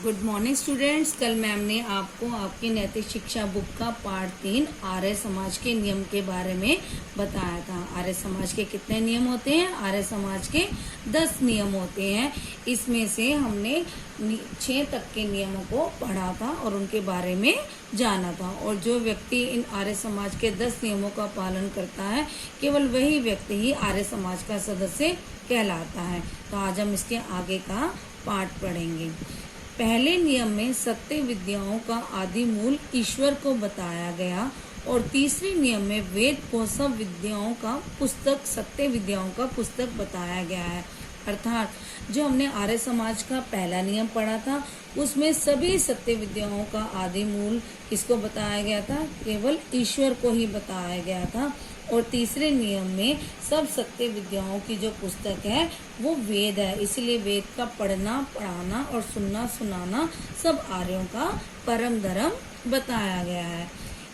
Good morning students. कल ma'am ने आपको आपकी नैतिक शिक्षा बुक का पार्ट 3 आर्य समाज के नियम के बारे में बताया था। आर्य समाज के कितने नियम होते हैं? आर्य समाज के 10 नियम होते हैं। इसमें से हमने 6 तक के नियमों को पढ़ा था और उनके बारे में जाना था। और जो व्यक्ति इन आर्य समाज के 10 नियमों का पालन करता है, केवल वही व्यक्ति ही आर्य समाज का सदस्य कहलाता है। तो आज हम इसके आगे का पार्ट पढ़ेंगे। पहले नियम में सत्य विद्याओं का आदि मूल ईश्वर को बताया गया और तीसरे नियम में वेद को सब विद्याओं का पुस्तक, सत्य विद्याओं का पुस्तक बताया गया है। अर्थात जो हमने आर्य समाज का पहला नियम पढ़ा था, उसमें सभी सत्य विद्याओं का आदि मूल किसको बताया गया था? केवल ईश्वर को ही बताया गया था। और तीसरे नियम में सब सत्य विद्याओं की जो पुस्तक है वो वेद है, इसलिए वेद का पढ़ना, पढ़ाना और सुनना, सुनाना सब आर्यों का परम धर्म बताया गया है।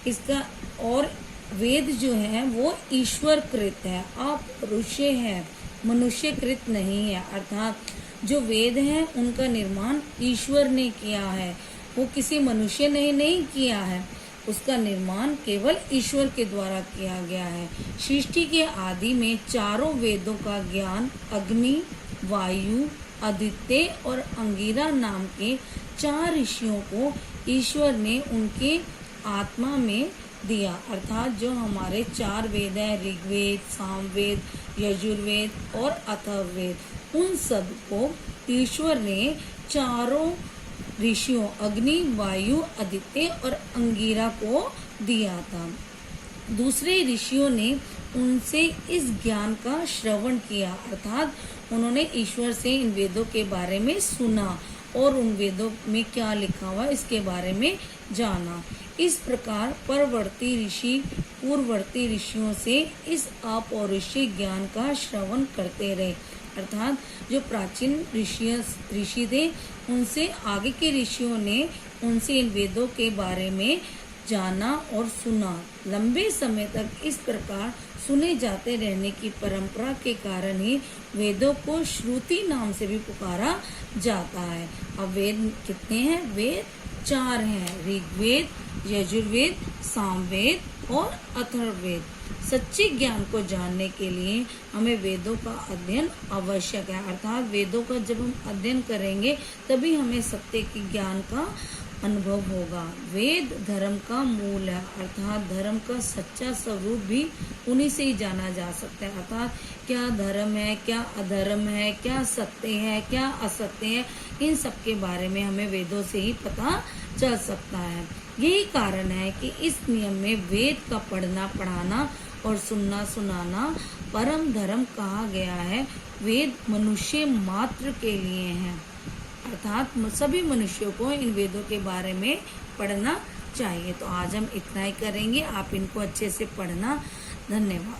इसका और वेद जो है वो ईश्वर कृत है, अपरुष्य है, मनुष्य कृत नहीं है। अर्थात जो वेद है उनका निर्माण ईश्वर ने किया है, वो किसी मनुष्य ने नहीं किया है। उसका निर्माण केवल ईश्वर के द्वारा किया गया है। सृष्टि के आदि में चारों वेदों का ज्ञान अग्नि, वायु, आदित्य और अंगिरा नाम के 4 ऋषियों को ईश्वर ने उनके आत्मा में दिया। अर्थात जो हमारे 4 वेद हैं, ऋग्वेद, सामवेद, यजुर्वेद और अथर्ववेद, उन सब को ईश्वर ने चारों ऋषियों अग्नि, वायु, आदित्य और अंगिरा को दिया था। दूसरे ऋषियों ने उनसे इस ज्ञान का श्रवण किया, अर्थात उन्होंने ईश्वर से इन वेदों के बारे में सुना और उन वेदों में क्या लिखा हुआ इसके बारे में जाना। इस प्रकार परवर्ती ऋषि पूर्ववर्ती ऋषियों से इस अपौरुषीय ज्ञान का श्रवण करते रहे। अर्थात जो प्राचीन ऋषि थे, उनसे आगे के ऋषियों ने उनसे इन वेदों के बारे में जाना और सुना। लंबे समय तक इस प्रकार सुने जाते रहने की परंपरा के कारण ही वेदों को श्रुति नाम से भी पुकारा जाता है। अब वेद कितने हैं? वेद 4 हैं, ऋग्वेद, यजुर्वेद, सामवेद और अथर्ववेद। सच्चे ज्ञान को जानने के लिए हमें वेदों का अध्ययन आवश्यक है। अर्थात वेदों का जब हम अध्ययन करेंगे तभी हमें सत्य के ज्ञान का अनुभव होगा। वेद धर्म का मूल है, अर्थात धर्म का सच्चा स्वरूप भी उन्हीं से ही जाना जा सकता है। अर्थात क्या धर्म है, क्या अधर्म है, क्या सत्य है, क्या असत्य है, इन सब के बारे में हमें वेदों से ही पता चल सकता है। यही कारण है कि इस नियम में वेद का पढ़ना, पढ़ाना और सुनना, सुनाना परम धर्म कहा गया है। वेद मनुष्य मात्र के लिए हैं, अर्थात सभी मनुष्यों को इन वेदों के बारे में पढ़ना चाहिए। तो आज हम इतना ही करेंगे, आप इनको अच्छे से पढ़ना। धन्यवाद।